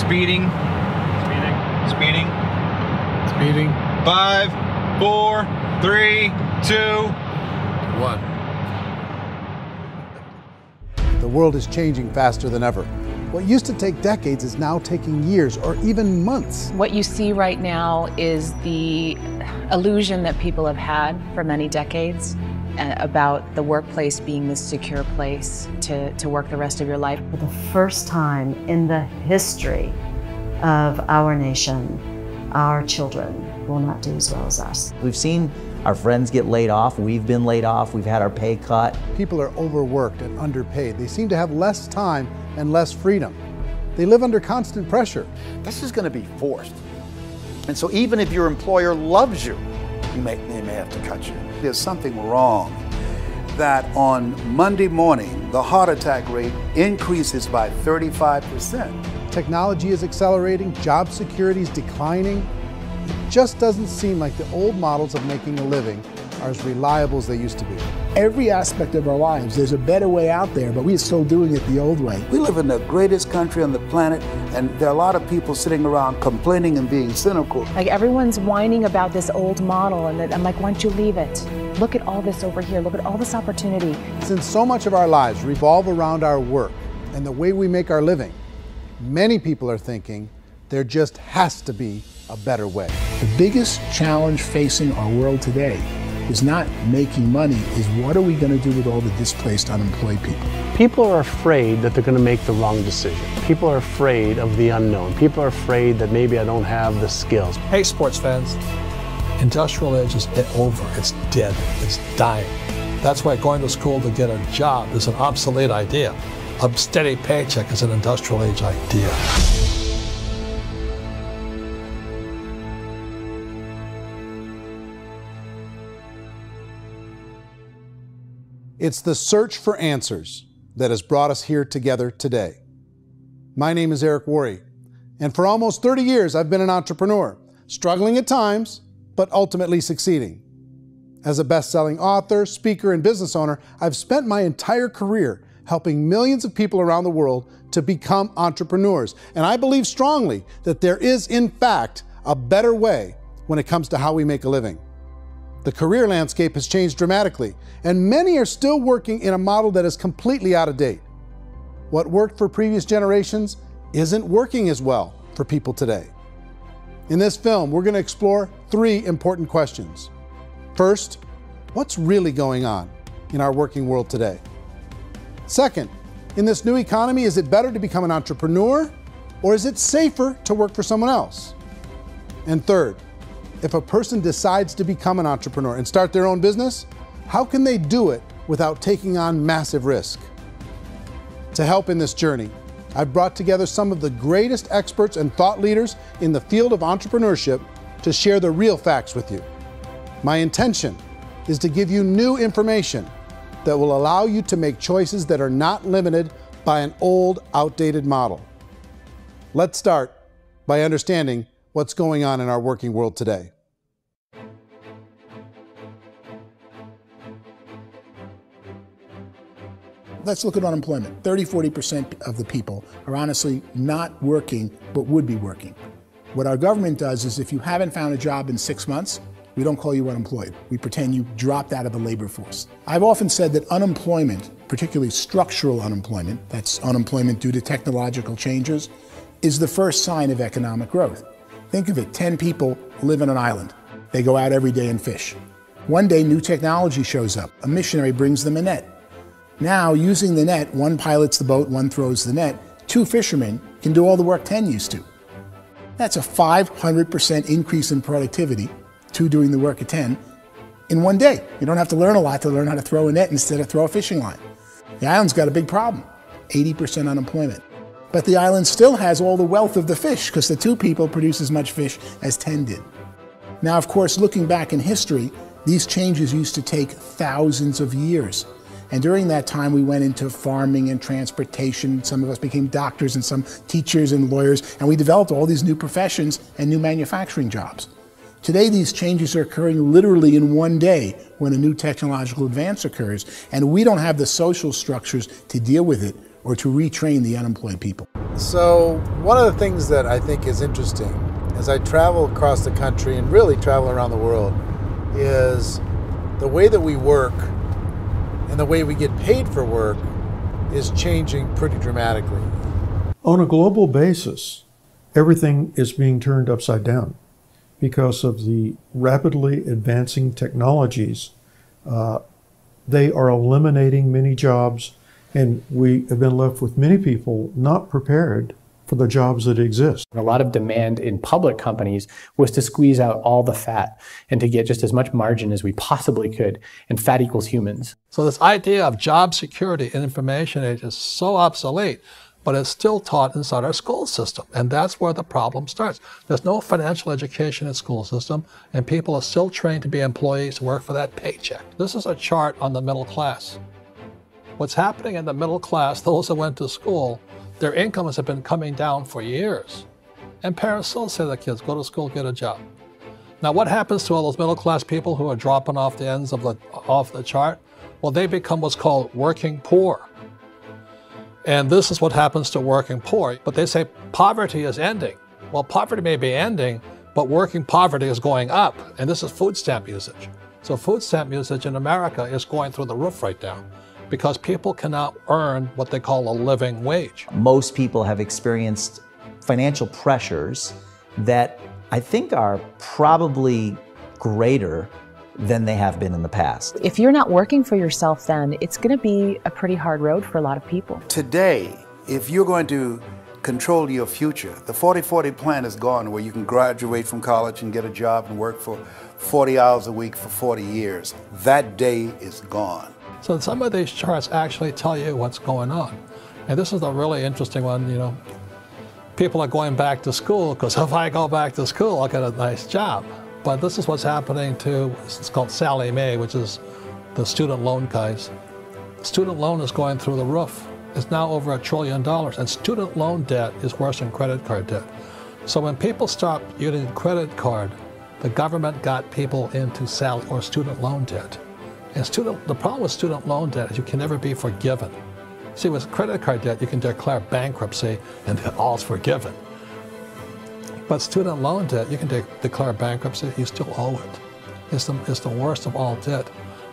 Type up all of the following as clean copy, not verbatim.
Speeding. Speeding. Speeding. 5, 4, 3, 2, 1. The world is changing faster than ever. What used to take decades is now taking years or even months. What you see right now is the illusion that people have had for many decades about the workplace being this secure place to work the rest of your life. For the first time in the history of our nation, our children will not do as well as us. We've seen our friends get laid off, we've been laid off, we've had our pay cut. People are overworked and underpaid. They seem to have less time and less freedom. They live under constant pressure. This is going to be forced. And so even if your employer loves you, they may have to cut you. There's something wrong that on Monday morning, the heart attack rate increases by 35%. Technology is accelerating, job security is declining. It just doesn't seem like the old models of making a living are as reliable as they used to be. Every aspect of our lives, there's a better way out there, but we're still doing it the old way. We live in the greatest country on the planet, and there are a lot of people sitting around complaining and being cynical. Like everyone's whining about this old model, and I'm like, why don't you leave it? Look at all this over here. Look at all this opportunity. Since so much of our lives revolve around our work and the way we make our living, many people are thinking there just has to be a better way. The biggest challenge facing our world today is not making money, is what are we going to do with all the displaced, unemployed people? People are afraid that they're going to make the wrong decision. People are afraid of the unknown. People are afraid that maybe I don't have the skills. Hey, sports fans, industrial age is over. It's dead. It's dying. That's why going to school to get a job is an obsolete idea. A steady paycheck is an industrial age idea. It's the search for answers that has brought us here together today. My name is Eric Worre, and for almost 30 years I've been an entrepreneur, struggling at times, but ultimately succeeding. As a best-selling author, speaker, and business owner, I've spent my entire career helping millions of people around the world to become entrepreneurs. And I believe strongly that there is, in fact, a better way when it comes to how we make a living. The career landscape has changed dramatically, and many are still working in a model that is completely out of date. What worked for previous generations isn't working as well for people today. In this film, we're going to explore 3 important questions. First, what's really going on in our working world today? Second, in this new economy, is it better to become an entrepreneur, or is it safer to work for someone else? And third, if a person decides to become an entrepreneur and start their own business, how can they do it without taking on massive risk? To help in this journey, I've brought together some of the greatest experts and thought leaders in the field of entrepreneurship to share the real facts with you. My intention is to give you new information that will allow you to make choices that are not limited by an old, outdated model. Let's start by understanding what's going on in our working world today. Let's look at unemployment. 30–40% of the people are honestly not working, but would be working. What our government does is if you haven't found a job in 6 months, we don't call you unemployed. We pretend you dropped out of the labor force. I've often said that unemployment, particularly structural unemployment, that's unemployment due to technological changes, is the first sign of economic growth. Think of it, 10 people live on an island. They go out every day and fish. One day, new technology shows up. A missionary brings them a net. Now, using the net, one pilots the boat, one throws the net. 2 fishermen can do all the work 10 used to. That's a 500% increase in productivity, 2 doing the work of 10, in one day. You don't have to learn a lot to learn how to throw a net instead of throw a fishing line. The island's got a big problem, 80% unemployment. But the island still has all the wealth of the fish because the 2 people produce as much fish as 10 did. Now, of course, looking back in history, these changes used to take thousands of years. And during that time, we went into farming and transportation. Some of us became doctors and some teachers and lawyers, and we developed all these new professions and new manufacturing jobs. Today, these changes are occurring literally in one day when a new technological advance occurs, and we don't have the social structures to deal with it or to retrain the unemployed people. So one of the things that I think is interesting as I travel across the country and really travel around the world is the way that we work and the way we get paid for work is changing pretty dramatically. On a global basis, everything is being turned upside down because of the rapidly advancing technologies. They are eliminating many jobs, and we have been left with many people not prepared for the jobs that exist. A lot of demand in public companies was to squeeze out all the fat and to get just as much margin as we possibly could, and fat equals humans. So this idea of job security in information age is so obsolete, but it's still taught inside our school system, and that's where the problem starts. There's no financial education in the school system, and people are still trained to be employees to work for that paycheck. This is a chart on the middle class. What's happening in the middle class, those that went to school, their incomes have been coming down for years. And parents still say to their kids, go to school, get a job. Now what happens to all those middle class people who are dropping off the ends of the chart? Well, they become what's called working poor. And this is what happens to working poor. But they say poverty is ending. Well, poverty may be ending, but working poverty is going up. And this is food stamp usage. So food stamp usage in America is going through the roof right now, because people cannot earn what they call a living wage. Most people have experienced financial pressures that I think are probably greater than they have been in the past. If you're not working for yourself, then it's going to be a pretty hard road for a lot of people. Today, if you're going to control your future, the 40-40 plan is gone, where you can graduate from college and get a job and work for 40 hours a week for 40 years. That day is gone. So some of these charts actually tell you what's going on. And this is a really interesting one, you know. People are going back to school because if I go back to school, I'll get a nice job. But this is what's happening to, it's called Sallie Mae, which is the student loan guys. Student loan is going through the roof. It's now over $1 trillion, and student loan debt is worse than credit card debt. So when people stopped using credit card, the government got people into student loan debt. And the problem with student loan debt is you can never be forgiven. See, with credit card debt, you can declare bankruptcy and then all's forgiven. But student loan debt, you can declare bankruptcy, you still owe it. It's the worst of all debt.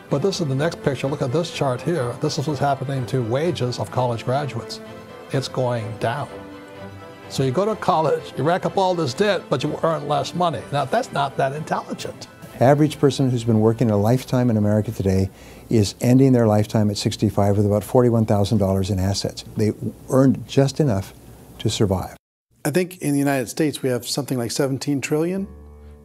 But this is the next picture. Look at this chart here. This is what's happening to wages of college graduates. It's going down. So you go to college, you rack up all this debt, but you earn less money. Now, that's not that intelligent. Average person who's been working a lifetime in America today is ending their lifetime at 65 with about $41,000 in assets. They earned just enough to survive. I think in the United States we have something like 17 trillion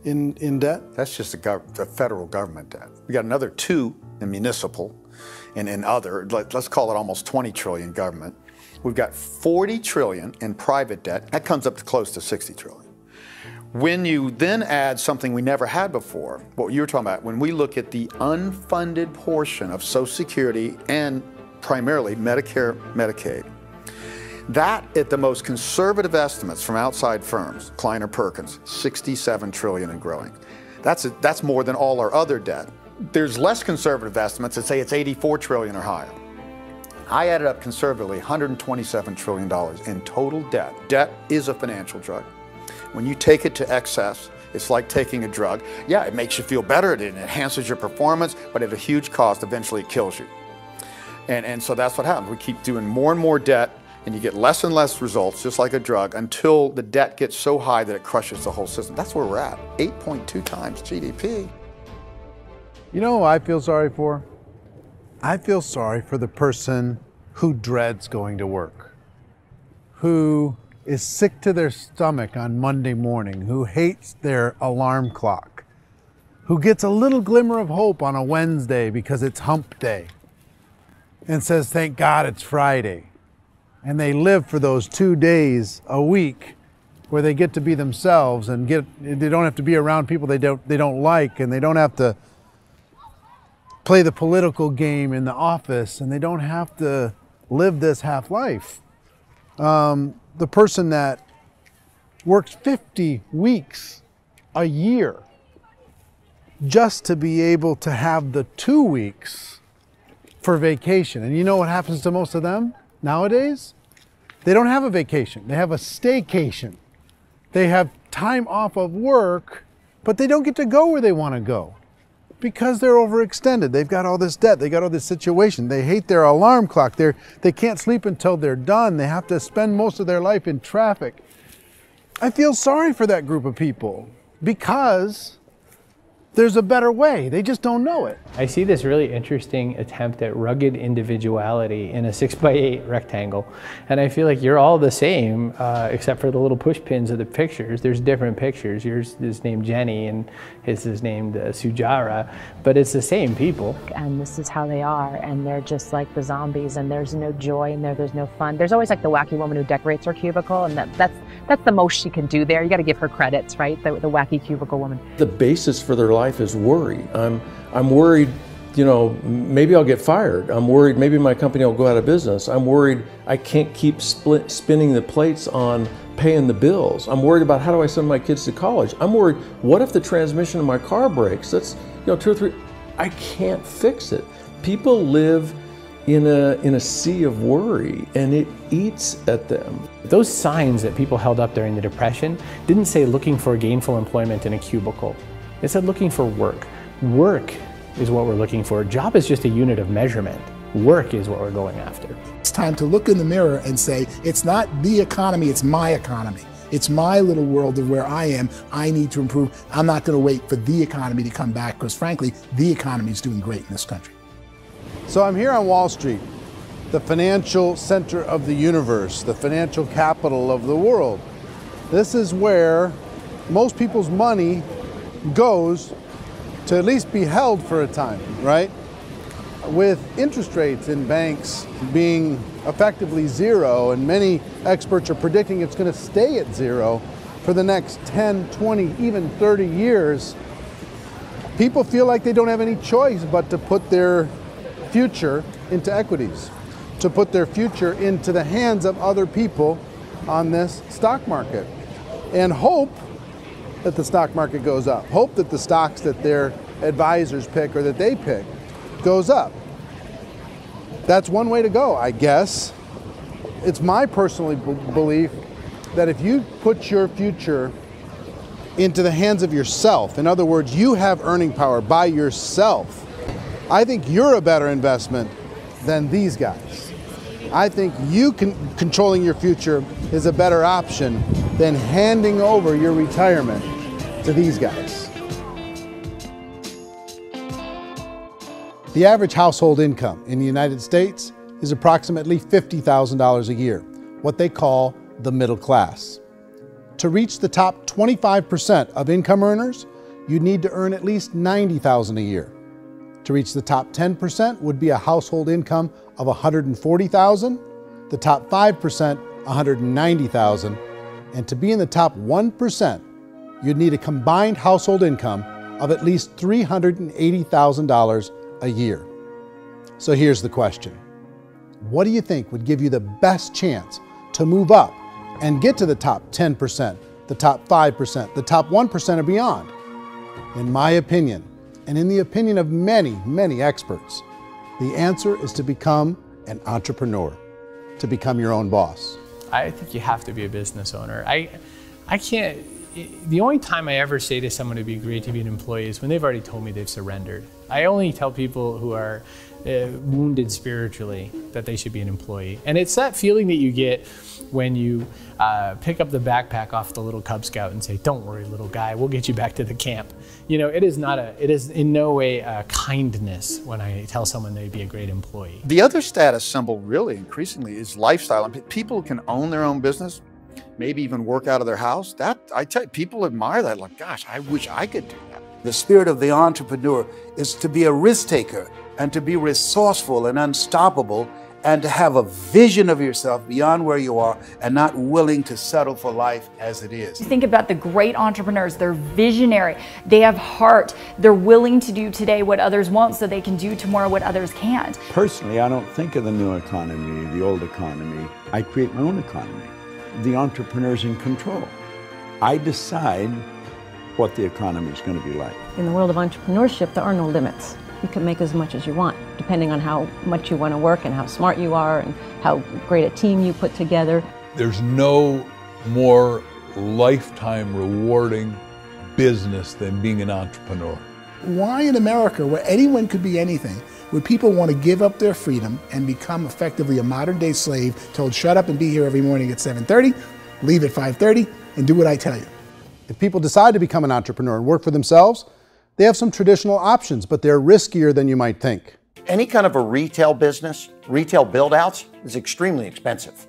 in debt. That's just the federal government debt. We got another 2 in municipal and in other, let's call it almost 20 trillion government. We've got 40 trillion in private debt. That comes up to close to 60 trillion. When you then add something we never had before, what you were talking about, when we look at the unfunded portion of Social Security and primarily Medicare, Medicaid, that at the most conservative estimates from outside firms, Kleiner Perkins, 67 trillion and growing. That's more than all our other debt. There's less conservative estimates that say it's 84 trillion or higher. I added up conservatively $127 trillion in total debt. Debt is a financial drug. When you take it to excess, it's like taking a drug. Yeah, it makes you feel better, it enhances your performance, but at a huge cost, eventually it kills you. And so that's what happens. We keep doing more and more debt, and you get less and less results, just like a drug, until the debt gets so high that it crushes the whole system. That's where we're at, 8.2 times GDP. You know who I feel sorry for? I feel sorry for the person who dreads going to work, who is sick to their stomach on Monday morning, who hates their alarm clock, who gets a little glimmer of hope on a Wednesday because it's hump day and says, thank God it's Friday. And they live for those 2 days a week where they get to be themselves and they don't have to be around people they don't like, and they don't have to play the political game in the office, and they don't have to live this half life. The person that works 50 weeks a year just to be able to have the 2 weeks for vacation. And you know what happens to most of them nowadays? They don't have a vacation. They have a staycation. They have time off of work, but they don't get to go where they want to go because they're overextended. They've got all this debt. They got all this situation. They hate their alarm clock. They can't sleep until they're done. They have to spend most of their life in traffic. I feel sorry for that group of people because there's a better way. They just don't know it. I see this really interesting attempt at rugged individuality in a 6x8 rectangle. And I feel like you're all the same, except for the little push pins of the pictures. There's different pictures. Yours is named Jenny and his is named Sujara, but it's the same people. And this is how they are, and they're just like the zombies, and there's no joy in there, there's no fun. There's always like the wacky woman who decorates her cubicle, and that's the most she can do there. You got to give her credits, right? The wacky cubicle woman. The basis for their life is worry. I'm worried, you know, maybe I'll get fired. I'm worried maybe my company will go out of business. I'm worried I can't keep spinning the plates on paying the bills. I'm worried about how do I send my kids to college. I'm worried, what if the transmission of my car breaks? That's, you know, 2 or 3, I can't fix it. People live in a sea of worry, and it eats at them. Those signs that people held up during the Depression didn't say looking for gainful employment in a cubicle. It said looking for work. Work is what we're looking for. Job is just a unit of measurement. Work is what we're going after. It's time to look in the mirror and say, it's not the economy, it's my economy. It's my little world of where I am. I need to improve. I'm not going to wait for the economy to come back because, frankly, the economy is doing great in this country. So I'm here on Wall Street, the financial center of the universe, the financial capital of the world. This is where most people's money goes to at least be held for a time, right? With interest rates in banks being effectively zero, and many experts are predicting it's going to stay at zero for the next 10, 20, even 30 years, people feel like they don't have any choice but to put their future into equities, to put their future into the hands of other people on this stock market, and hope that the stock market goes up, hope that the stocks that their advisors pick or that they pick goes up. That's one way to go, I guess. It's my personal belief that if you put your future into the hands of yourself, in other words, you have earning power by yourself, I think you're a better investment than these guys. I think you controlling your future is a better option than handing over your retirement to these guys. The average household income in the United States is approximately $50,000 a year, what they call the middle class. To reach the top 25% of income earners, you'd need to earn at least $90,000 a year. To reach the top 10% would be a household income of $140,000, the top 5%, $190,000, and to be in the top 1%, you'd need a combined household income of at least $380,000 a year. So here's the question. What do you think would give you the best chance to move up and get to the top 10%, the top 5%, the top 1% or beyond? In my opinion, and in the opinion of many, many experts, the answer is to become an entrepreneur, to become your own boss. I think you have to be a business owner. I can't, the only time I ever say to someone it'd be great to be an employee is when they've already told me they've surrendered. I only tell people who are wounded spiritually that they should be an employee. And it's that feeling that you get when you pick up the backpack off the little Cub Scout and say, "Don't worry, little guy, we'll get you back to the camp." You know, it is in no way a kindness when I tell someone they'd be a great employee. The other status symbol really increasingly is lifestyle. And people can own their own business, maybe even work out of their house. That, I tell you, people admire that, like, gosh, I wish I could do that. The spirit of the entrepreneur is to be a risk taker and to be resourceful and unstoppable and to have a vision of yourself beyond where you are and not willing to settle for life as it is. Think about the great entrepreneurs. They're visionary. They have heart. They're willing to do today what others won't so they can do tomorrow what others can't. Personally, I don't think of the new economy, the old economy. I create my own economy. The entrepreneur's in control. I decide what the economy is going to be like. In the world of entrepreneurship, there are no limits. You can make as much as you want, depending depending on how much you want to work and how smart you are and how great a team you put together. There's no more lifetime rewarding business than being an entrepreneur. Why in America, where anyone could be anything, would people want to give up their freedom and become effectively a modern-day slave, told shut up and be here every morning at 7:30, leave at 5:30, and do what I tell you? If people decide to become an entrepreneur and work for themselves, they have some traditional options, but they're riskier than you might think. Any kind of a retail business, retail build-outs, is extremely expensive.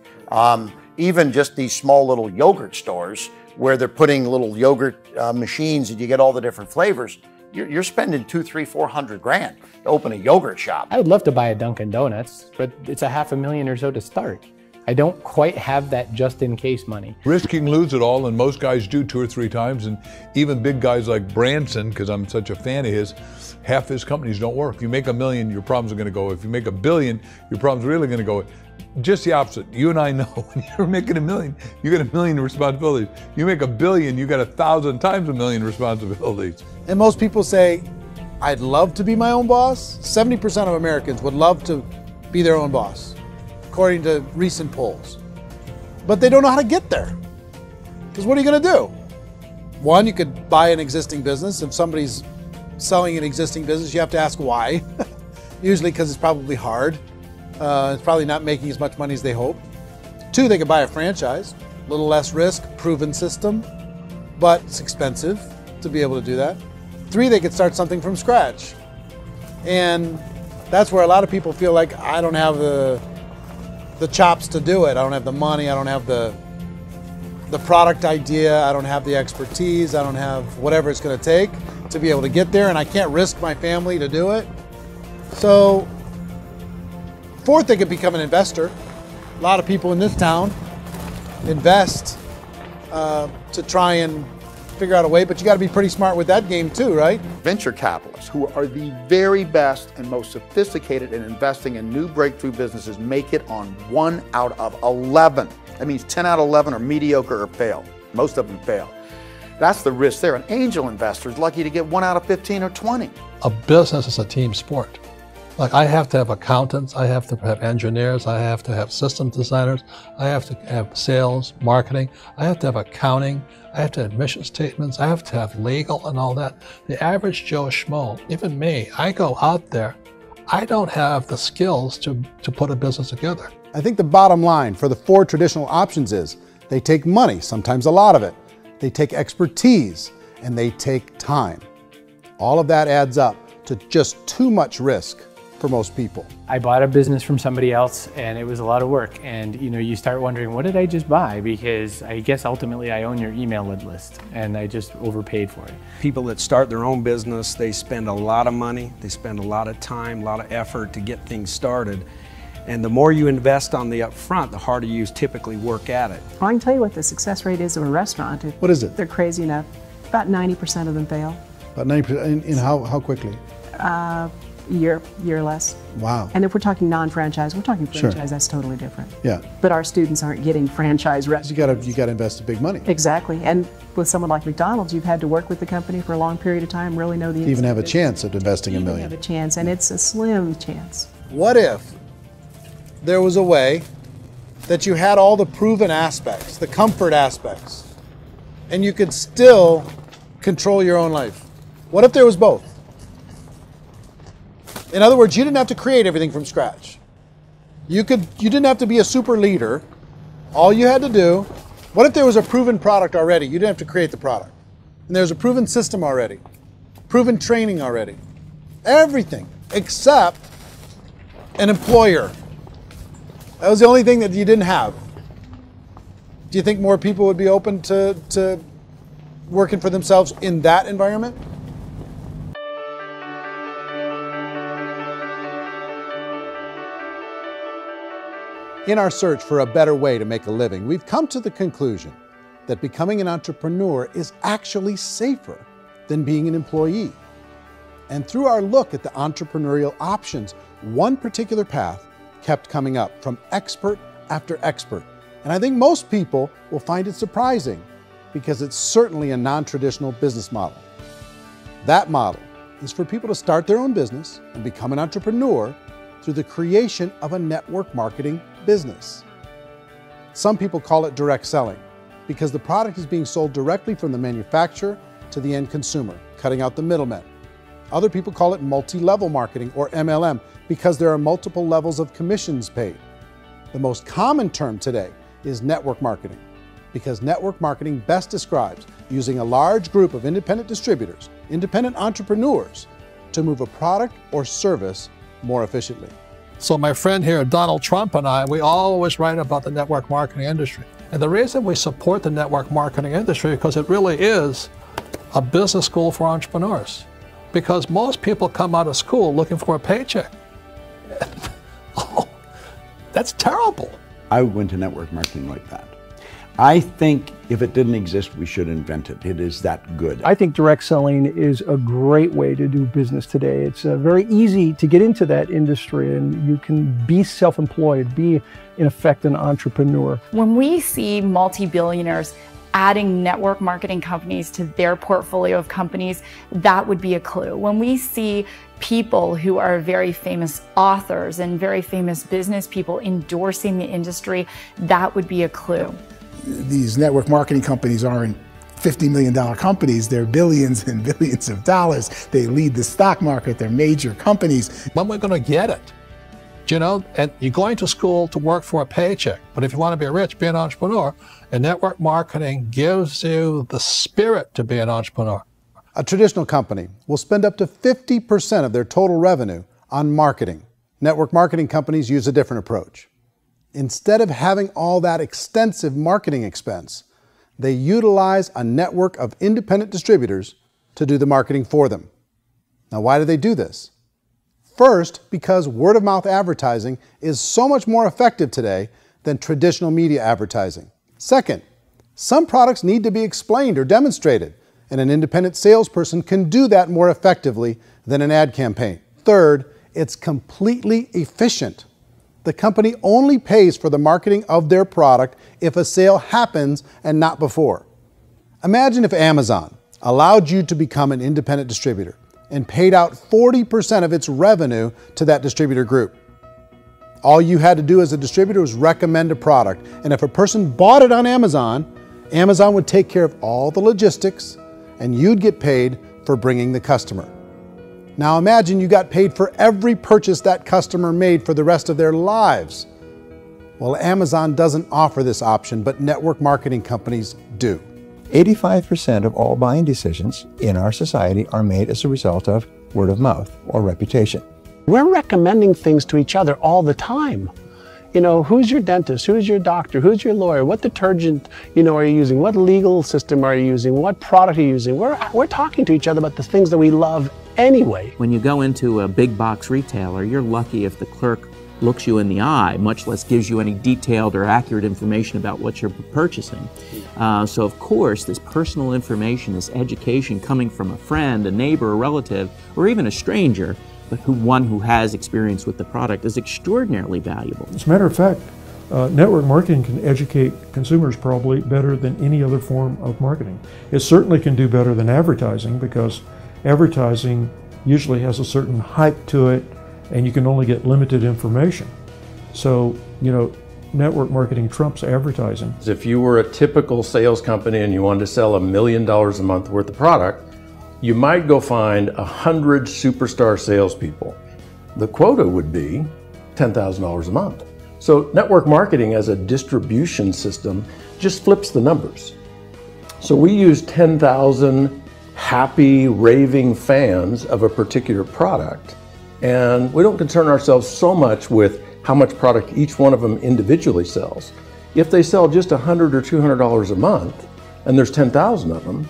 Even just these small little yogurt stores where they're putting little yogurt machines and you get all the different flavors, you're spending $200,000, $300,000, $400,000 to open a yogurt shop. I would love to buy a Dunkin' Donuts, but it's $500,000 or so to start. I don't quite have that just in case money. Risk you can lose it all, and most guys do 2 or 3 times, and even big guys like Branson, because I'm such a fan of his, half his companies don't work. If you make $1 million, your problems are going to go. If you make $1 billion, your problems are really going to go. Just the opposite. You and I know when you're making $1 million, you got $1 million responsibilities. You make $1 billion, you got 1,000 times $1 million responsibilities. And most people say, I'd love to be my own boss. 70% of Americans would love to be their own boss, according to recent polls. But they don't know how to get there. Because what are you going to do? One, you could buy an existing business. If somebody's selling an existing business, you have to ask why. Usually because it's probably hard. It's probably not making as much money as they hope. 2, they could buy a franchise. A little less risk, proven system, but it's expensive to be able to do that. 3, they could start something from scratch. And that's where a lot of people feel like, I don't have the chops to do it. I don't have the money. I don't have the product idea. I don't have the expertise. I don't have whatever it's going to take to be able to get there, and I can't risk my family to do it. So 4th, they could become an investor. A lot of people in this town invest to try and figure out a way, but you got to be pretty smart with that game too, right? Venture capitalists, who are the very best and most sophisticated in investing in new breakthrough businesses, make it on 1 out of 11. That means 10 out of 11 are mediocre or fail. Most of them fail. That's the risk there. An angel investor is lucky to get 1 out of 15 or 20. A business is a team sport. Like, I have to have accountants, I have to have engineers, I have to have system designers, I have to have sales, marketing, I have to have accounting, I have to have mission statements, I have to have legal and all that. The average Joe Schmo, even me, I go out there, I don't have the skills to put a business together. I think the bottom line for the 4 traditional options is they take money, sometimes a lot of it. They take expertise, and they take time. All of that adds up to just too much risk for most people. I bought a business from somebody else and it was a lot of work, and you start wondering, what did I just buy? Because I guess ultimately I own your email list and I just overpaid for it. People that start their own business, they spend a lot of money, they spend a lot of time, a lot of effort to get things started. And the more you invest on the upfront, the harder you typically work at it. I can tell you what the success rate is of a restaurant. What is it? They're crazy enough. About 90% of them fail. About 90%, in how quickly? Year or less. Wow. And if we're talking non-franchise, we're talking franchise, Sure. That's totally different. Yeah. But our students aren't getting franchise restaurants. You gotta invest big money. Exactly. And with someone like McDonald's, you've had to work with the company for a long period of time, really know the Even have a chance at investing $1 Even million. have a chance, and it's a slim chance. What if there was a way that you had all the proven aspects, the comfort aspects, and you could still control your own life? What if there was both? In other words, you didn't have to create everything from scratch. You didn't have to be a super leader. All you had to do, what if there was a proven product already? You didn't have to create the product. And there's a proven system already, proven training already. Everything except an employer. That was the only thing that you didn't have. Do you think more people would be open to working for themselves in that environment? In our search for a better way to make a living, we've come to the conclusion that becoming an entrepreneur is actually safer than being an employee. And through our look at the entrepreneurial options, one particular path kept coming up from expert after expert. And I think most people will find it surprising because it's certainly a non-traditional business model. That model is for people to start their own business and become an entrepreneur through the creation of a network marketing business. Some people call it direct selling because the product is being sold directly from the manufacturer to the end consumer, cutting out the middlemen. Other people call it multi-level marketing, or MLM, because there are multiple levels of commissions paid. The most common term today is network marketing, because network marketing best describes using a large group of independent distributors, independent entrepreneurs, to move a product or service more efficiently. So my friend here, Donald Trump, and I, we always write about the network marketing industry. And the reason we support the network marketing industry is because it really is a business school for entrepreneurs. Because most people come out of school looking for a paycheck. Oh, that's terrible. I went to network marketing like that. I think if it didn't exist, we should invent it. It is that good. I think direct selling is a great way to do business today. It's very easy to get into that industry, and you can be self-employed, be in effect an entrepreneur. When we see multi-billionaires adding network marketing companies to their portfolio of companies, that would be a clue. When we see people who are very famous authors and very famous business people endorsing the industry, that would be a clue. These network marketing companies aren't $50 million companies, they're billions and billions of dollars. They lead the stock market, they're major companies. When we're going to get it? You know, and you're going to school to work for a paycheck, but if you want to be rich, be an entrepreneur, and network marketing gives you the spirit to be an entrepreneur. A traditional company will spend up to 50% of their total revenue on marketing. Network marketing companies use a different approach. Instead of having all that extensive marketing expense, they utilize a network of independent distributors to do the marketing for them. Now, why do they do this? First, because word-of-mouth advertising is so much more effective today than traditional media advertising. Second, some products need to be explained or demonstrated, and an independent salesperson can do that more effectively than an ad campaign. Third, it's completely efficient. The company only pays for the marketing of their product if a sale happens and not before. Imagine if Amazon allowed you to become an independent distributor and paid out 40% of its revenue to that distributor group. All you had to do as a distributor was recommend a product, and if a person bought it on Amazon, Amazon would take care of all the logistics, and you'd get paid for bringing the customer. Now imagine you got paid for every purchase that customer made for the rest of their lives. Well, Amazon doesn't offer this option, but network marketing companies do. 85% of all buying decisions in our society are made as a result of word of mouth or reputation. We're recommending things to each other all the time. You know, who's your dentist? Who's your doctor? Who's your lawyer? What detergent, are you using? What legal system are you using? What product are you using? We're talking to each other about the things that we love anyway. When you go into a big box retailer, you're lucky if the clerk looks you in the eye, much less gives you any detailed or accurate information about what you're purchasing. So of course, this personal information, this education coming from a friend, a neighbor, a relative, or even a stranger, but one who has experience with the product is extraordinarily valuable. As a matter of fact, network marketing can educate consumers probably better than any other form of marketing. It certainly can do better than advertising, because advertising usually has a certain hype to it, and you can only get limited information. So, network marketing trumps advertising. If you were a typical sales company and you wanted to sell $1 million a month worth of product, you might go find 100 superstar salespeople. The quota would be $10,000 a month. So network marketing as a distribution system just flips the numbers. So we use 10,000 happy, raving fans of a particular product, and we don't concern ourselves so much with how much product each one of them individually sells. If they sell just $100 or $200 a month, and there's 10,000 of them,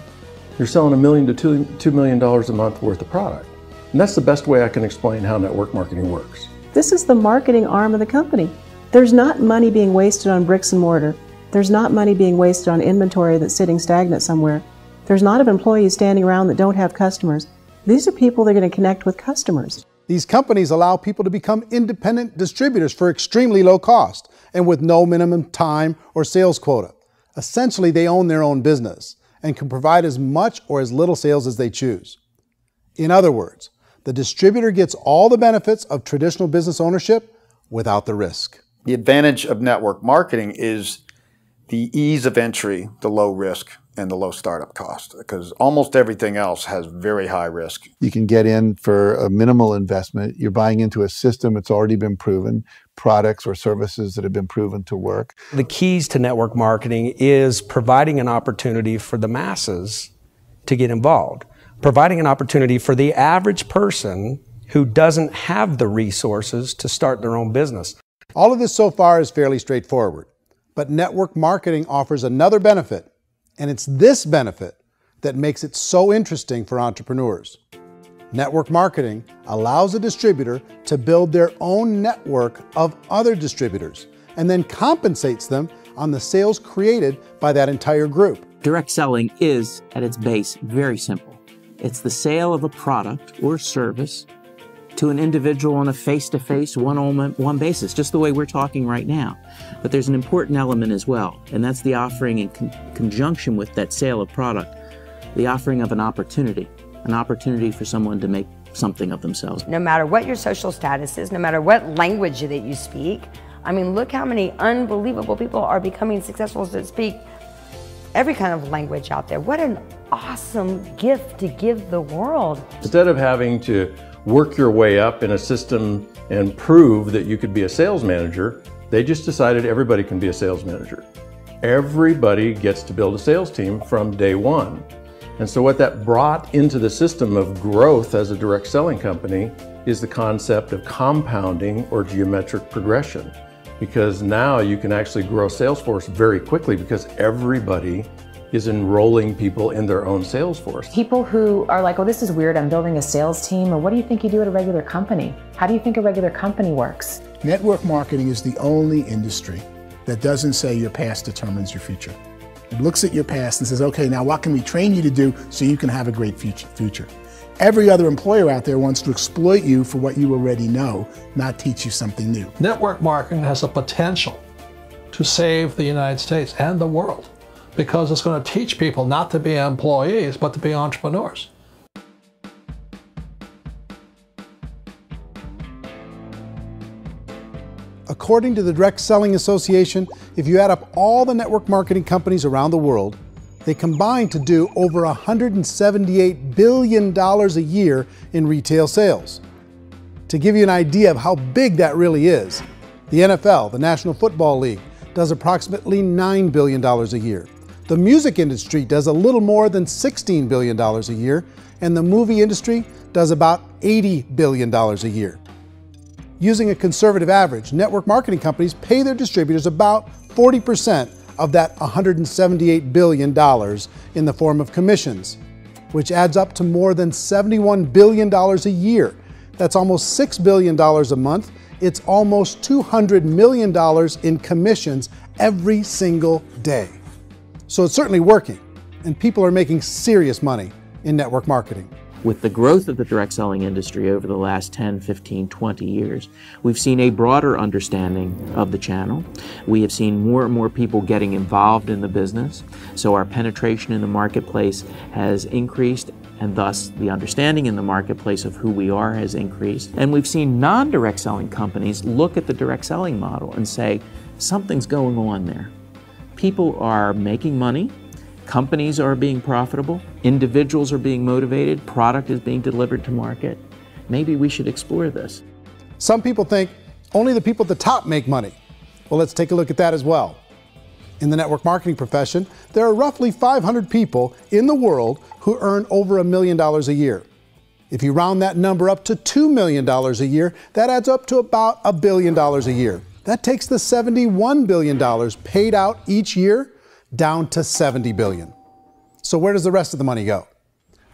you're selling $1 million to $2 million a month worth of product. And that's the best way I can explain how network marketing works. This is the marketing arm of the company. There's not money being wasted on bricks and mortar. There's not money being wasted on inventory that's sitting stagnant somewhere. There's not of employees standing around that don't have customers. These are people that are going to connect with customers. These companies allow people to become independent distributors for extremely low cost and with no minimum time or sales quota. Essentially, they own their own business and can provide as much or as little sales as they choose. In other words, The distributor gets all the benefits of traditional business ownership without the risk. The advantage of network marketing is the ease of entry, the low risk, and the low startup cost, because almost everything else has very high risk. You can get in for a minimal investment. You're buying into a system that's already been proven, products or services that have been proven to work. The keys to network marketing is providing an opportunity for the masses to get involved, providing an opportunity for the average person who doesn't have the resources to start their own business. All of this so far is fairly straightforward, but network marketing offers another benefit. And it's this benefit that makes it so interesting for entrepreneurs. Network marketing allows a distributor to build their own network of other distributors and then compensates them on the sales created by that entire group. Direct selling is, at its base, very simple. It's the sale of a product or service to an individual on a face-to-face, one-on-one basis, just the way we're talking right now. But there's an important element as well, and that's the offering in conjunction with that sale of product, the offering of an opportunity for someone to make something of themselves. No matter what your social status is, no matter what language that you speak, I mean, look how many unbelievable people are becoming successful that speak every kind of language out there. What an awesome gift to give the world. Instead of having to work your way up in a system and prove that you could be a sales manager, they just decided everybody can be a sales manager. Everybody gets to build a sales team from day one. And so what that brought into the system of growth as a direct selling company is the concept of compounding or geometric progression. Because now you can actually grow a sales force very quickly because everybody is enrolling people in their own sales force. People who are like, oh, this is weird, I'm building a sales team, or what do you think you do at a regular company? How do you think a regular company works? Network marketing is the only industry that doesn't say your past determines your future. It looks at your past and says, okay, now what can we train you to do so you can have a great future? Every other employer out there wants to exploit you for what you already know, not teach you something new. Network marketing has a potential to save the United States and the world, because it's going to teach people not to be employees, but to be entrepreneurs. According to the Direct Selling Association, if you add up all the network marketing companies around the world, they combine to do over $178 billion a year in retail sales. To give you an idea of how big that really is, the NFL, the National Football League, does approximately $9 billion a year. The music industry does a little more than $16 billion a year, and the movie industry does about $80 billion a year. Using a conservative average, network marketing companies pay their distributors about 40% of that $178 billion in the form of commissions, which adds up to more than $71 billion a year. That's almost $6 billion a month. It's almost $200 million in commissions every single day. So it's certainly working, and people are making serious money in network marketing. With the growth of the direct selling industry over the last 10, 15, 20 years, we've seen a broader understanding of the channel. We have seen more and more people getting involved in the business, so our penetration in the marketplace has increased, and thus the understanding in the marketplace of who we are has increased. And we've seen non-direct selling companies look at the direct selling model and say, something's going on there. People are making money. Companies are being profitable, individuals are being motivated, product is being delivered to market. Maybe we should explore this. Some people think only the people at the top make money. Well, let's take a look at that as well. In the network marketing profession, there are roughly 500 people in the world who earn over $1 million a year. If you round that number up to $2 million a year, that adds up to about $1 billion a year. That takes the $71 billion paid out each year down to $70 billion. So where does the rest of the money go?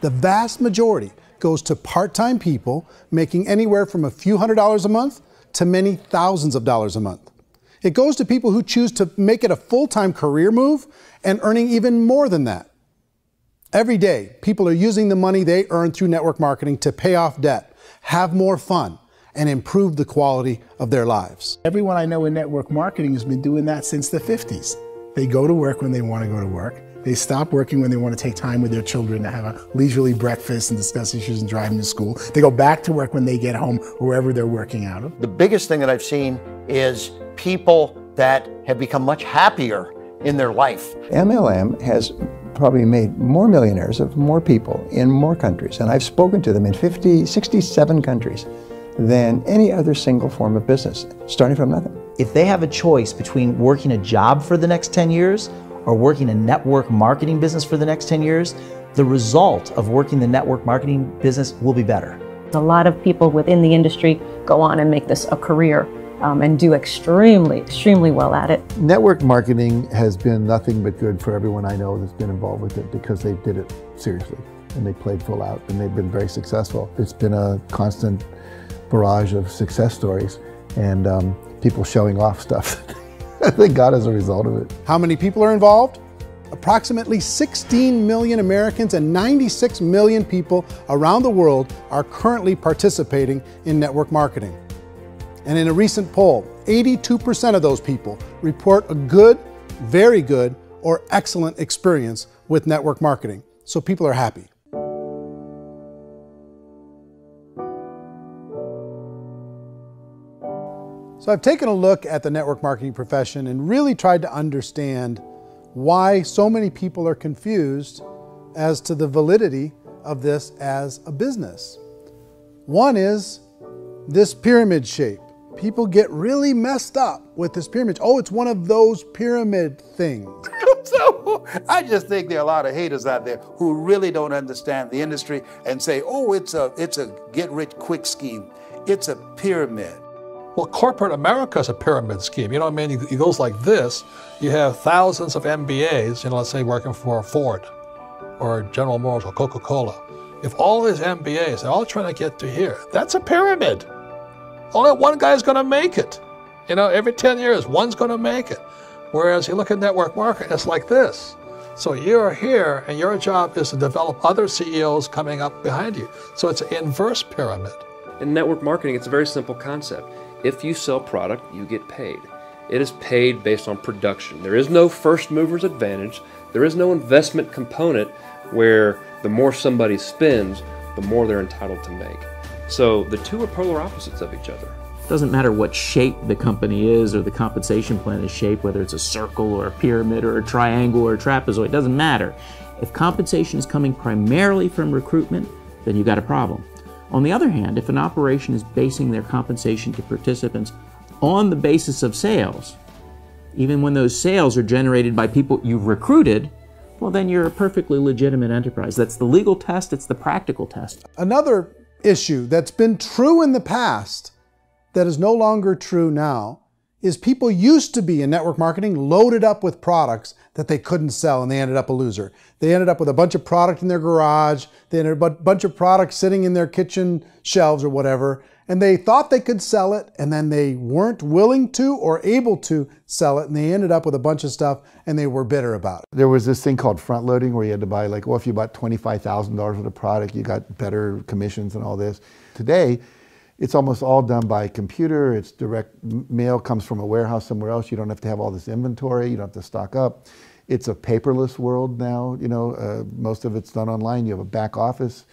The vast majority goes to part-time people making anywhere from a few $100s a month to many thousands of dollars a month. It goes to people who choose to make it a full-time career move and earning even more than that. Every day, people are using the money they earn through network marketing to pay off debt, have more fun, and improve the quality of their lives. Everyone I know in network marketing has been doing that since the 50s. They go to work when they want to go to work. They stop working when they want to take time with their children to have a leisurely breakfast and discuss issues and driving to school. They go back to work when they get home, wherever they're working out of. The biggest thing that I've seen is people that have become much happier in their life. MLM has probably made more millionaires of more people in more countries, and I've spoken to them in 67 countries than any other single form of business, starting from nothing. If they have a choice between working a job for the next 10 years or working a network marketing business for the next 10 years, the result of working the network marketing business will be better. A lot of people within the industry go on and make this a career and do extremely well at it. Network marketing has been nothing but good for everyone I know that's been involved with it because they did it seriously and they played full out and they've been very successful. It's been a constant barrage of success stories and people showing off stuff that they got as a result of it. How many people are involved? Approximately 16 million Americans and 96 million people around the world are currently participating in network marketing. And in a recent poll, 82% of those people report a good, very good, or excellent experience with network marketing. So people are happy. So I've taken a look at the network marketing profession and really tried to understand why so many people are confused as to the validity of this as a business. One is this pyramid shape. People get really messed up with this pyramid. Oh, it's one of those pyramid things. So I just think there are a lot of haters out there who really don't understand the industry and say, oh, it's a get-rich-quick scheme. It's a pyramid. Well, corporate America is a pyramid scheme. You know what I mean? It goes like this. You have thousands of MBAs, let's say working for Ford or General Motors or Coca-Cola. If all these MBAs are all trying to get to here, that's a pyramid. Only one guy's going to make it. Every 10 years, one's going to make it. Whereas you look at network marketing, it's like this. So you're here, and your job is to develop other CEOs coming up behind you. So it's an inverse pyramid. In network marketing, it's a very simple concept. If you sell product, you get paid. It is paid based on production. There is no first mover's advantage. There is no investment component where the more somebody spends, the more they're entitled to make. So the two are polar opposites of each other. It doesn't matter what shape the company is or the compensation plan is shaped, whether it's a circle or a pyramid or a triangle or a trapezoid, it doesn't matter. If compensation is coming primarily from recruitment, then you've got a problem. On the other hand, if an operation is basing their compensation to participants on the basis of sales, even when those sales are generated by people you've recruited, well, then you're a perfectly legitimate enterprise. That's the legal test, it's the practical test. Another issue that's been true in the past that is no longer true now is people used to be in network marketing loaded up with products that they couldn't sell and they ended up a loser. They ended up with a bunch of product in their garage, they ended up with a bunch of products sitting in their kitchen shelves or whatever, and they thought they could sell it and then they weren't willing to or able to sell it and they ended up with a bunch of stuff and they were bitter about it. There was this thing called front loading where you had to buy if you bought $25,000 worth of product, you got better commissions and all this. Today, it's almost all done by computer. It's direct mail comes from a warehouse somewhere else. You don't have to have all this inventory. You don't have to stock up. It's a paperless world now. Most of it's done online. You have a back office.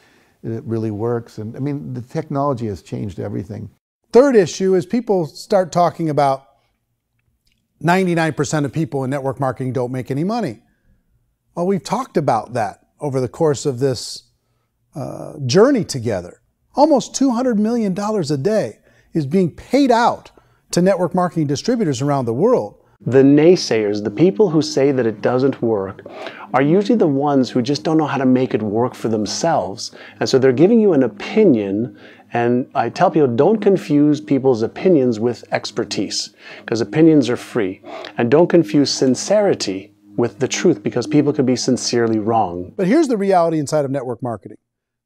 It really works. And I mean, the technology has changed everything. Third issue is people start talking about 99% of people in network marketing don't make any money. Well, we've talked about that over the course of this journey together. Almost $200 million a day is being paid out to network marketing distributors around the world. The naysayers, the people who say that it doesn't work, are usually the ones who just don't know how to make it work for themselves. And so they're giving you an opinion, and I tell people, don't confuse people's opinions with expertise, because opinions are free. And don't confuse sincerity with the truth, because people could be sincerely wrong. But here's the reality inside of network marketing.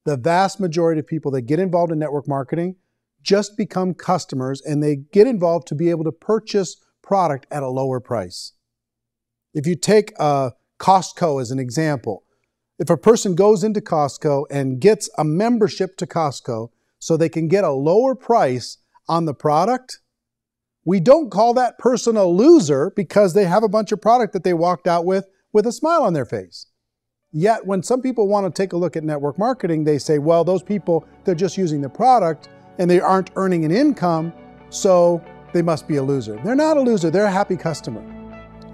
The vast majority of people that get involved in network marketing just become customers, and they get involved to be able to purchase product at a lower price. If you take Costco as an example, if a person goes into Costco and gets a membership to Costco so they can get a lower price on the product, we don't call that person a loser because they have a bunch of product that they walked out with with a smile on their face. Yet when some people want to take a look at network marketing, they say, well, those people, they're just using the product and they aren't earning an income, so they must be a loser. They're not a loser, they're a happy customer.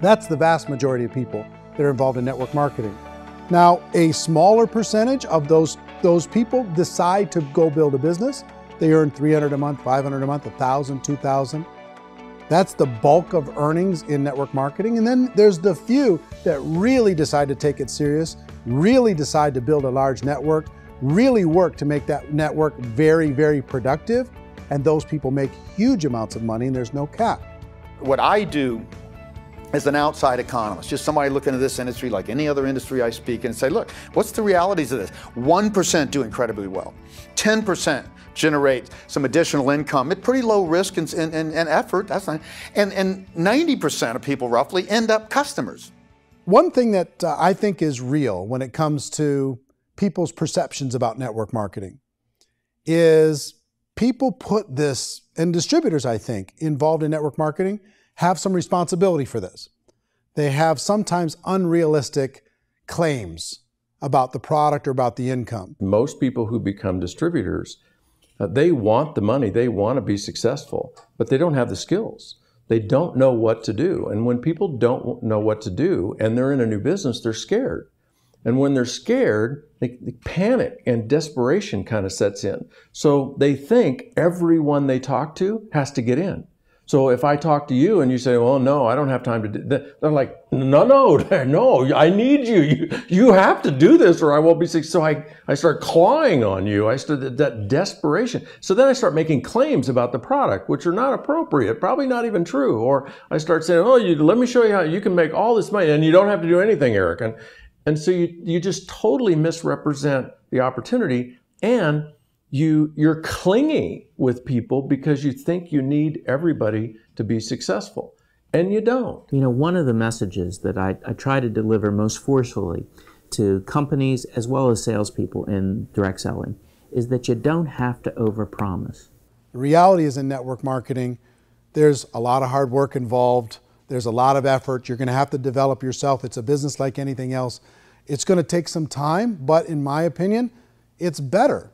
That's the vast majority of people that are involved in network marketing. Now, a smaller percentage of those people decide to go build a business. They earn $300 a month, $500 a month, $1,000, $2,000. That's the bulk of earnings in network marketing. And then there's the few that really decide to take it serious, really decide to build a large network, really work to make that network very, very productive. And those people make huge amounts of money and there's no cap. What I do as an outside economist, just somebody looking at this industry like any other industry I speak in and say, look, what's the realities of this? 1% do incredibly well. 10% generate some additional income at pretty low risk and effort. That's not, and 90% of people roughly end up customers. One thing that I think is real when it comes to people's perceptions about network marketing is people put this, and distributors, I think, involved in network marketing have some responsibility for this. They have sometimes unrealistic claims about the product or about the income. Most people who become distributors, they want the money, they want to be successful, but they don't have the skills. They don't know what to do. And when people don't know what to do and they're in a new business, they're scared. And when they're scared, they panic and desperation kind of sets in. So they think everyone they talk to has to get in. So if I talk to you and you say, well, no, I don't have time to do that, they're like, no, I need you. You have to do this or I won't be successful. So I start clawing on you. I start that desperation. So then I start making claims about the product, which are not appropriate, probably not even true. Or I start saying, oh, let me show you how you can make all this money and you don't have to do anything, Eric. And so you just totally misrepresent the opportunity, and you're clingy with people because you think you need everybody to be successful, and you don't. You know, one of the messages that I try to deliver most forcefully to companies as well as salespeople in direct selling is that you don't have to overpromise. The reality is in network marketing, there's a lot of hard work involved. There's a lot of effort. You're going to have to develop yourself. It's a business like anything else. It's going to take some time, but in my opinion, it's better.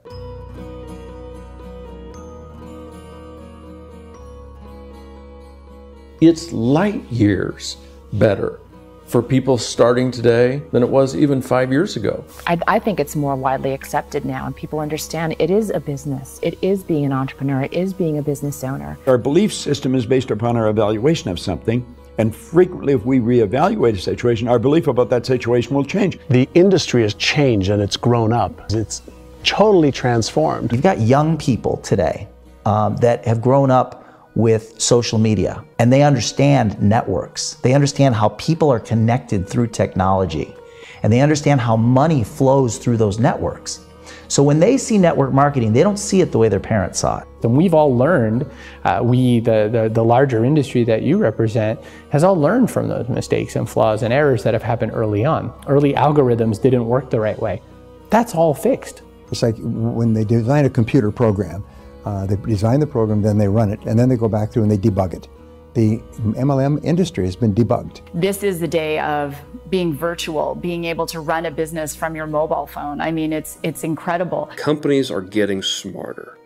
It's light years better for people starting today than it was even 5 years ago. I think it's more widely accepted now, and people understand it is a business. It is being an entrepreneur. It is being a business owner. Our belief system is based upon our evaluation of something. And frequently, if we reevaluate a situation, our belief about that situation will change. The industry has changed and it's grown up. It's totally transformed. You've got young people today that have grown up with social media, and they understand networks. They understand how people are connected through technology, and they understand how money flows through those networks. So when they see network marketing, they don't see it the way their parents saw it. And we've all learned, the larger industry that you represent, has all learned from those mistakes and flaws and errors that have happened early on. Early algorithms didn't work the right way. That's all fixed. It's like when they design a computer program, they design the program, then they run it, and then they go back through and they debug it. The MLM industry has been debugged. This is the day of being virtual, being able to run a business from your mobile phone. I mean, it's incredible. Companies are getting smarter.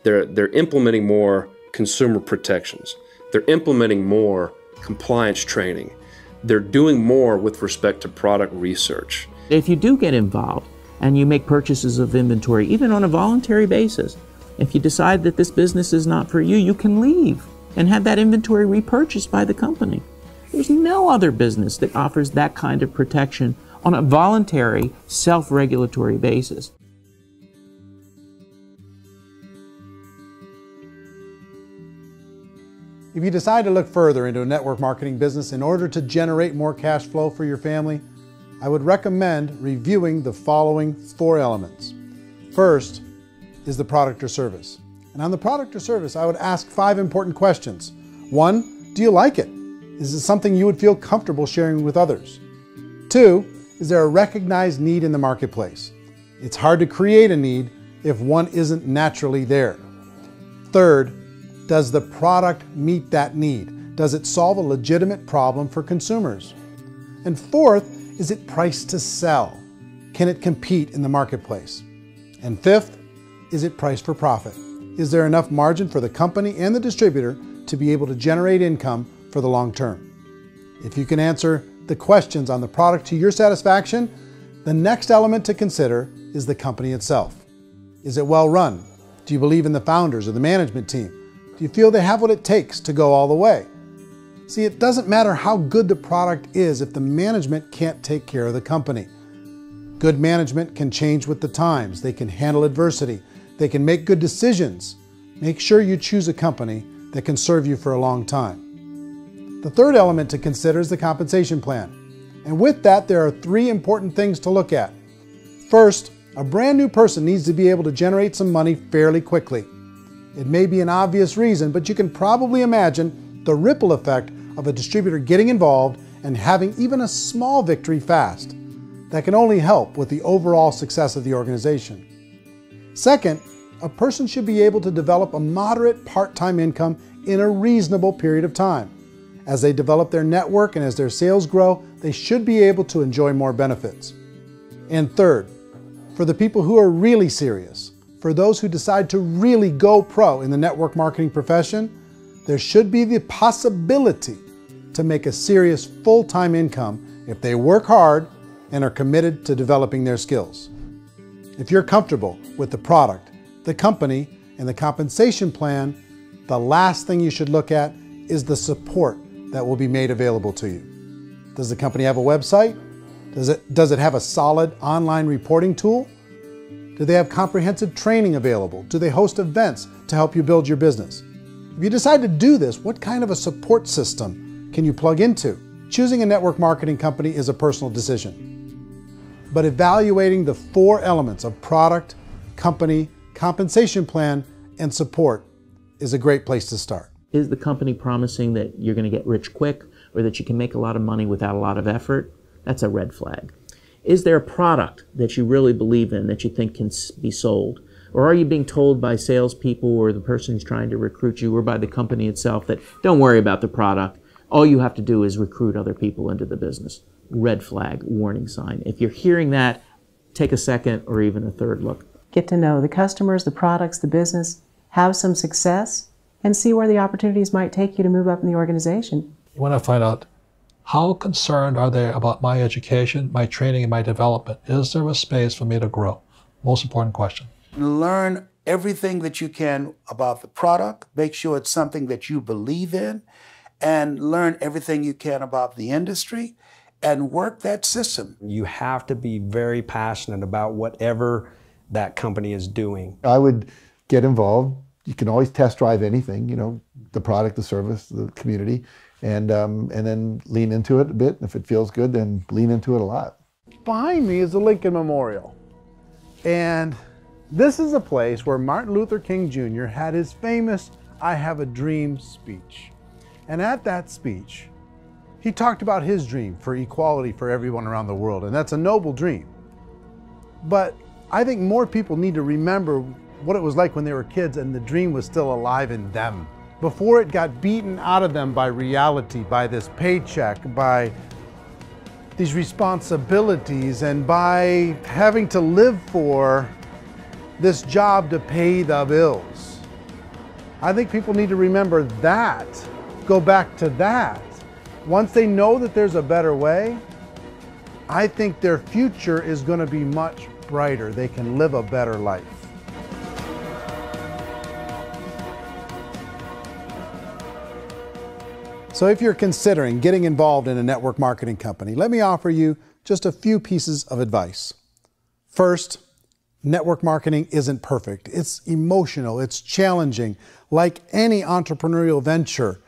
They're implementing more consumer protections. They're implementing more compliance training. They're doing more with respect to product research. If you do get involved and you make purchases of inventory, even on a voluntary basis, if you decide that this business is not for you, you can leave and have that inventory repurchased by the company. There's no other business that offers that kind of protection on a voluntary, self-regulatory basis. If you decide to look further into a network marketing business in order to generate more cash flow for your family, I would recommend reviewing the following 4 elements. First is the product or service. And on the product or service, I would ask 5 important questions. 1, do you like it? Is it something you would feel comfortable sharing with others? 2, is there a recognized need in the marketplace? It's hard to create a need if one isn't naturally there. 3rd, does the product meet that need? Does it solve a legitimate problem for consumers? And 4th, Is it priced to sell? Can it compete in the marketplace? And fifth, is it priced for profit? Is there enough margin for the company and the distributor to be able to generate income for the long term? If you can answer the questions on the product to your satisfaction, the next element to consider is the company itself. Is it well run? Do you believe in the founders or the management team? Do you feel they have what it takes to go all the way? See, it doesn't matter how good the product is if the management can't take care of the company. Good management can change with the times. They can handle adversity. They can make good decisions. Make sure you choose a company that can serve you for a long time. The third element to consider is the compensation plan. And with that, there are three important things to look at. First, a brand new person needs to be able to generate some money fairly quickly. It may be an obvious reason, but you can probably imagine the ripple effect of a distributor getting involved and having even a small victory fast. That can only help with the overall success of the organization. Second, a person should be able to develop a moderate part-time income in a reasonable period of time. As they develop their network and as their sales grow, they should be able to enjoy more benefits. And third, for the people who are really serious, for those who decide to really go pro in the network marketing profession, there should be the possibility to make a serious full-time income if they work hard and are committed to developing their skills. If you're comfortable with the product, the company, and the compensation plan, the last thing you should look at is the support that will be made available to you. Does the company have a website? Does it have a solid online reporting tool? Do they have comprehensive training available? Do they host events to help you build your business? If you decide to do this, what kind of a support system can you plug into? Choosing a network marketing company is a personal decision. But evaluating the four elements of product, company, compensation plan, and support is a great place to start. Is the company promising that you're going to get rich quick or that you can make a lot of money without a lot of effort? That's a red flag. Is there a product that you really believe in that you think can be sold? Or are you being told by salespeople or the person who's trying to recruit you or by the company itself that don't worry about the product, all you have to do is recruit other people into the business? Red flag, warning sign. If you're hearing that, take a second or even a third look. Get to know the customers, the products, the business, have some success, and see where the opportunities might take you to move up in the organization. You want to find out how concerned are they about my education, my training, and my development? Is there a space for me to grow? Most important question. Learn everything that you can about the product. Make sure it's something that you believe in, and learn everything you can about the industry and work that system. You have to be very passionate about whatever that company is doing. I would get involved. You can always test drive anything, you know, the product, the service, the community, and then lean into it a bit. If it feels good, then lean into it a lot. Behind me is the Lincoln Memorial. And this is a place where Martin Luther King Jr. had his famous "I Have a Dream" speech. And at that speech, he talked about his dream for equality for everyone around the world, and that's a noble dream. But I think more people need to remember what it was like when they were kids and the dream was still alive in them, before it got beaten out of them by reality, by this paycheck, by these responsibilities, and by having to live for this job to pay the bills. I think people need to remember that, go back to that. Once they know that there's a better way, I think their future is going to be much brighter. They can live a better life. So if you're considering getting involved in a network marketing company, let me offer you just a few pieces of advice. First, network marketing isn't perfect. It's emotional, it's challenging. Like any entrepreneurial venture,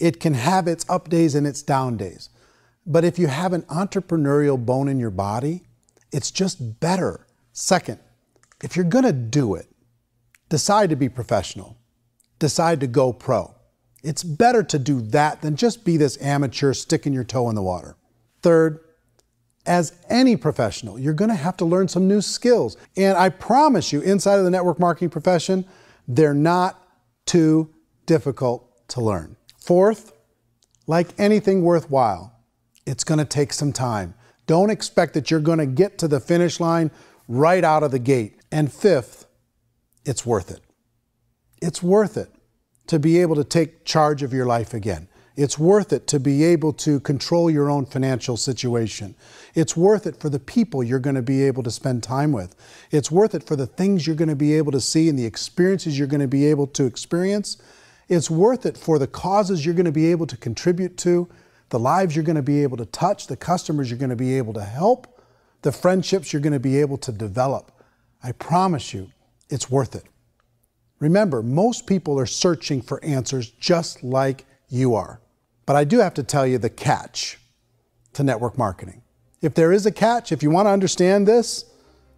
it can have its up days and its down days. But if you have an entrepreneurial bone in your body, it's just better. Second, if you're gonna do it, decide to be professional. Decide to go pro. It's better to do that than just be this amateur sticking your toe in the water. Third, as any professional, you're gonna have to learn some new skills. And I promise you, inside of the network marketing profession, they're not too difficult to learn. Fourth, like anything worthwhile, it's gonna take some time. Don't expect that you're going to get to the finish line right out of the gate. And fifth, it's worth it. It's worth it to be able to take charge of your life again. It's worth it to be able to control your own financial situation. It's worth it for the people you're going to be able to spend time with. It's worth it for the things you're going to be able to see and the experiences you're going to be able to experience. It's worth it for the causes you're going to be able to contribute to, the lives you're going to be able to touch, the customers you're going to be able to help, the friendships you're going to be able to develop. I promise you, it's worth it. Remember, most people are searching for answers just like you are. But I do have to tell you the catch to network marketing. If there is a catch, if you want to understand this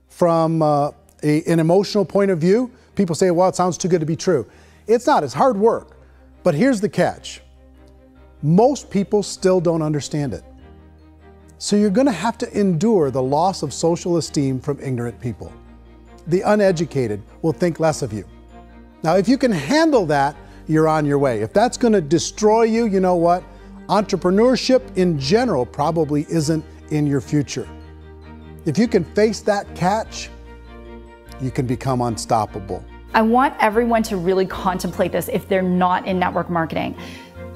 from an emotional point of view, people say, well, it sounds too good to be true. It's not, it's hard work. But here's the catch. Most people still don't understand it. So you're going to have to endure the loss of social esteem from ignorant people. The uneducated will think less of you. Now, if you can handle that, you're on your way. If that's going to destroy you, you know what? Entrepreneurship in general probably isn't in your future. If you can face that catch, you can become unstoppable. I want everyone to really contemplate this if they're not in network marketing.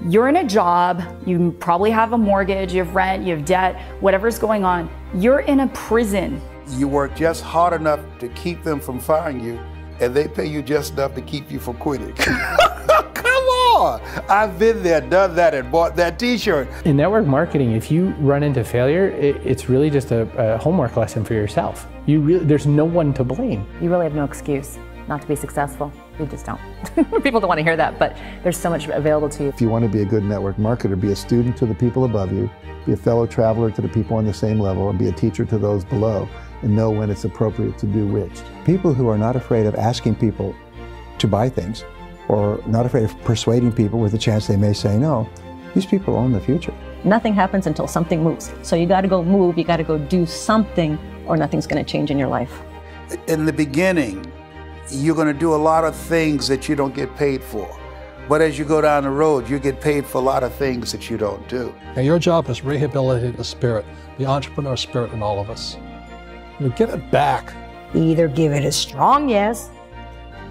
You're in a job, you probably have a mortgage, you have rent, you have debt, whatever's going on. You're in a prison. You work just hard enough to keep them from firing you, and they pay you just enough to keep you from quitting. Come on! I've been there, done that, and bought that t-shirt. In network marketing, if you run into failure, it's really just a homework lesson for yourself. There's no one to blame. You really have no excuse not to be successful. You just don't. People don't want to hear that, but there's so much available to you. If you want to be a good network marketer, be a student to the people above you, be a fellow traveler to the people on the same level, and be a teacher to those below, and know when it's appropriate to do which. People who are not afraid of asking people to buy things, or not afraid of persuading people with a chance they may say no, these people own the future. Nothing happens until something moves. So you got to go move, you got to go do something, or nothing's going to change in your life. In the beginning, you're going to do a lot of things that you don't get paid for. But as you go down the road, you get paid for a lot of things that you don't do. And your job is rehabilitate the spirit, the entrepreneur spirit in all of us. You get it back. Either give it a strong yes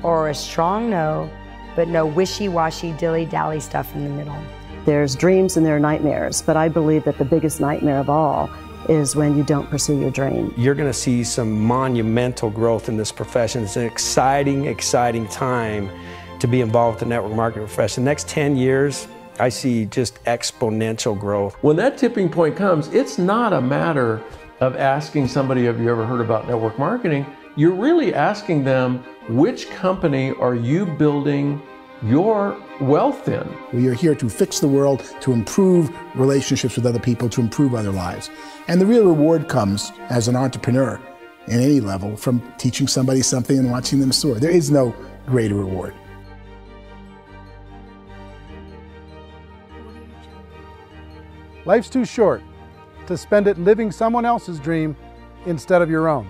or a strong no, but no wishy-washy, dilly-dally stuff in the middle. There's dreams and there are nightmares, but I believe that the biggest nightmare of all is when you don't pursue your dream. You're going to see some monumental growth in this profession. It's an exciting, exciting time to be involved with the network marketing profession. The next 10 years, I see just exponential growth. When that tipping point comes, it's not a matter of asking somebody, have you ever heard about network marketing? You're really asking them, which company are you building your wealth in? We are here to fix the world, to improve relationships with other people, to improve other lives. And the real reward comes as an entrepreneur in any level from teaching somebody something and watching them soar. There is no greater reward. Life's too short to spend it living someone else's dream instead of your own.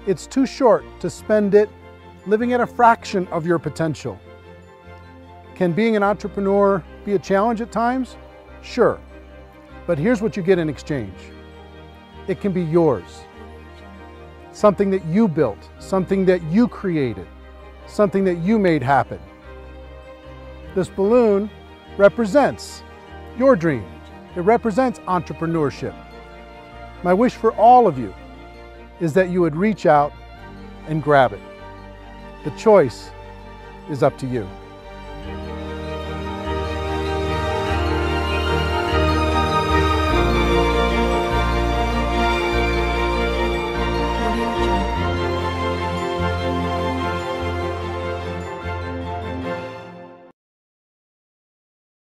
It's too short to spend it living at a fraction of your potential. Can being an entrepreneur be a challenge at times? Sure. But here's what you get in exchange. It can be yours. Something that you built, something that you created, something that you made happen. This balloon represents your dream. It represents entrepreneurship. My wish for all of you is that you would reach out and grab it. The choice is up to you.